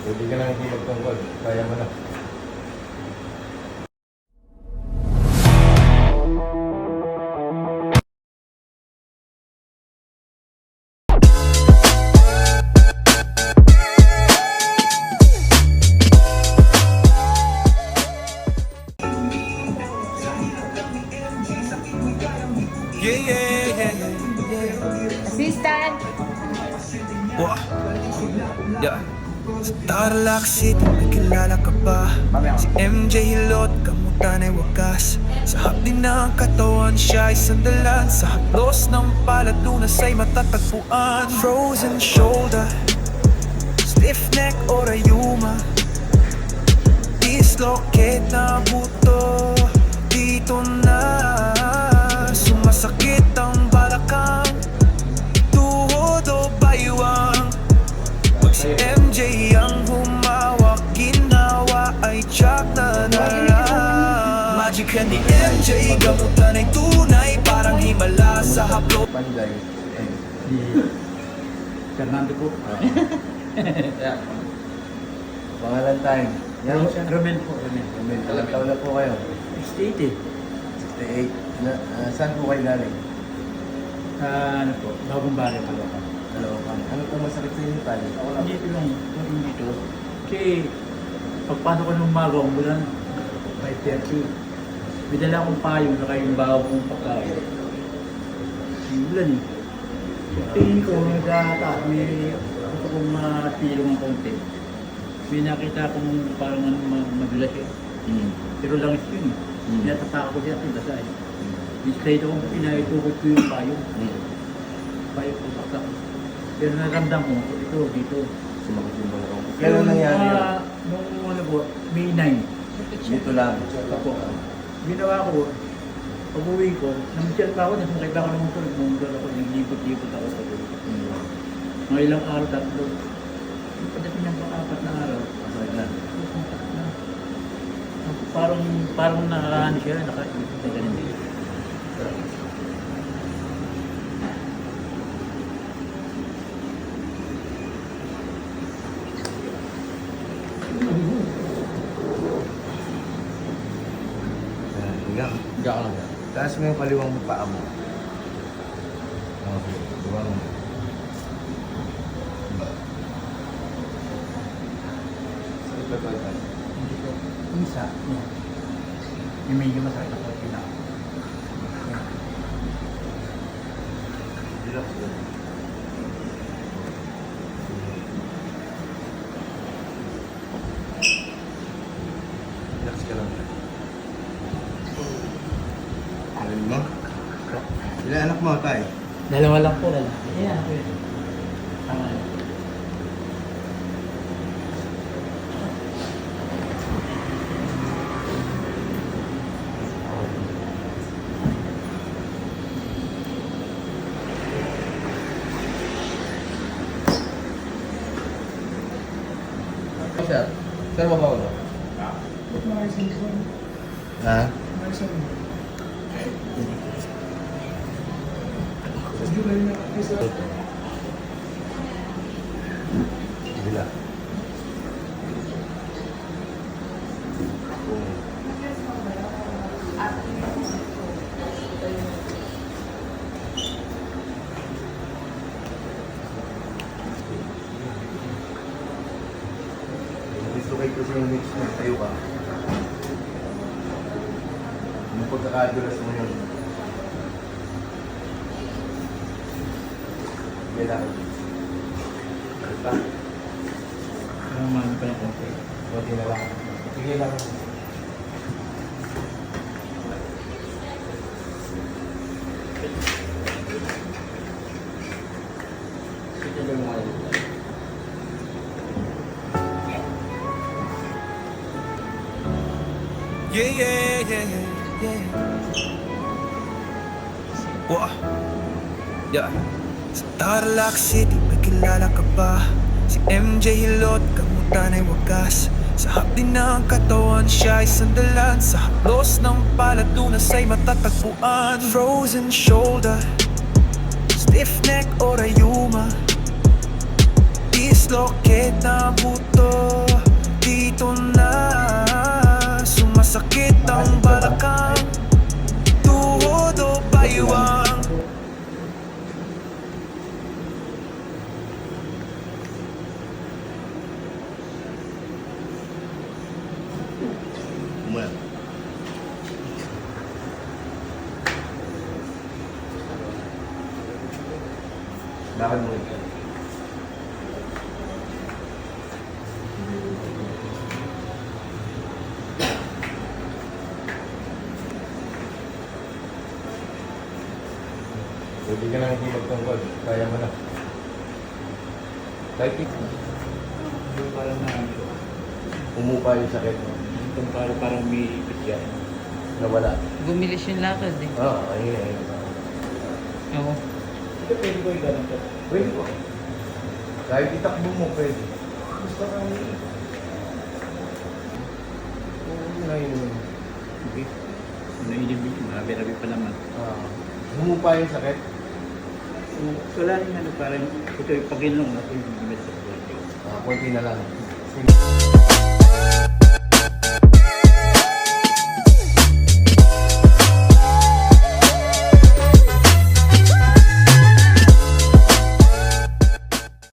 Hindi ka lang hindi magtungkol. Kaya mo na. Assistant! Wah, yeah. Sa Tarlac City, may kilala ka ba? Si MJ Hilot, kamutan ay wagas. Sa hapdi ng katawan siya ay sandalan. Sa haplos ng paladunas ay matatagpuan. Frozen shoulder, stiff neck o rayuma, dislocate na buto. Dito na sumasakit ang balakang, tuhod o baywang. Pag si MJ ang humawak, ginawa ay tsak na lang. Magic hand ni MJ, gamutan ay tunay, parang himala sa haplo. Panday. Di Fernando po. Yeah. Pangalan time. Yan mo siya. Romel po, Romel. Ilang taon na po kayo? 68 eh. 68. Saan po kayo galing? Ano po, bagong barrio po ako. Caloocan. Ano po masakit sa inyo tayo? Dito lang, yung dito. Kasi pagpasok ko ng umaga, umulan, 5:30. May dala akong payong, naka yung bago kong pagkain. Umulan eh. Tingin ko, nagkataas, may gusto kong matilong ng konti. May nakita akong parang madulas eh. Pero langis yun eh. Natataka ko siya sa basa eh. Display ko kung pinaitukot ko yung payong. Payong ko saksak. Pero naramdam ko, ito, dito. Sumakit yung balakang. Kailan nangyari yun? Nung ano po, May 9. Dito lang. Ako. Ginawa ko, pag-uwi ko, namisyal pa ako, nasakit ako ng motor, nagmumulor ako, naglipot-lipot ako sa doon. Mga ilang araw, 3. Pagdating ng 4 na araw, Masakit na. parang nakakaano siya, nakaipit na ganun din. Higa. Higa ka lang. Taas mo yung kaliwang paa mo. Okay. Diba mo? Sakit ba ito? Hindi ko, isa, yung medyo masakit ako, pinaka. Relax lang. Relax ka lang. Alin mo? Ilan anak mo, tay? Dalawa lang po, lalaki. Ayan, ako yun. Tama yun. Sir, sir mo ba ulo? Ha? Bila. Dislocate kasi yung mix na tayo ka. Yung pagkakadulas mo yun. Bila. Basta. Naman pa yung konti. Buti na lang. Sige lang. Sige lang mo. Yeah. Wah, yeah. Sa Tarlac City, may kilala ka ba? Si MJ Hilot, kamutan ay wagas. Sa hapdi ng katawan siya ay sandalan. Sa haplos ng paladunas ay matatagpuan. Frozen shoulder, stiff neck o rayuma, dislocate na buto. Dito na sumasakit ang balakang, tuhod o baywang. Umulan. Bakit mo ito? Pwede ka lang hindi magtungkol. Kaya mo na. Kahit Yung parang na ano, umupa yung sakit mo. itong parang may ipit yan. Nawala. Gumilis yung lakad eh. Ayun, ayun. Oo. Ito pwede ko yung ganito. Pwede po. Kahit itakbo mo, pwede. Gusto ka niya. Ngayon. Okay. Nainibig, marami pa naman. Humupa yung sakit. Wala rin ano, parang ito yung pag-inlong natin yung medyo. Konti na lang.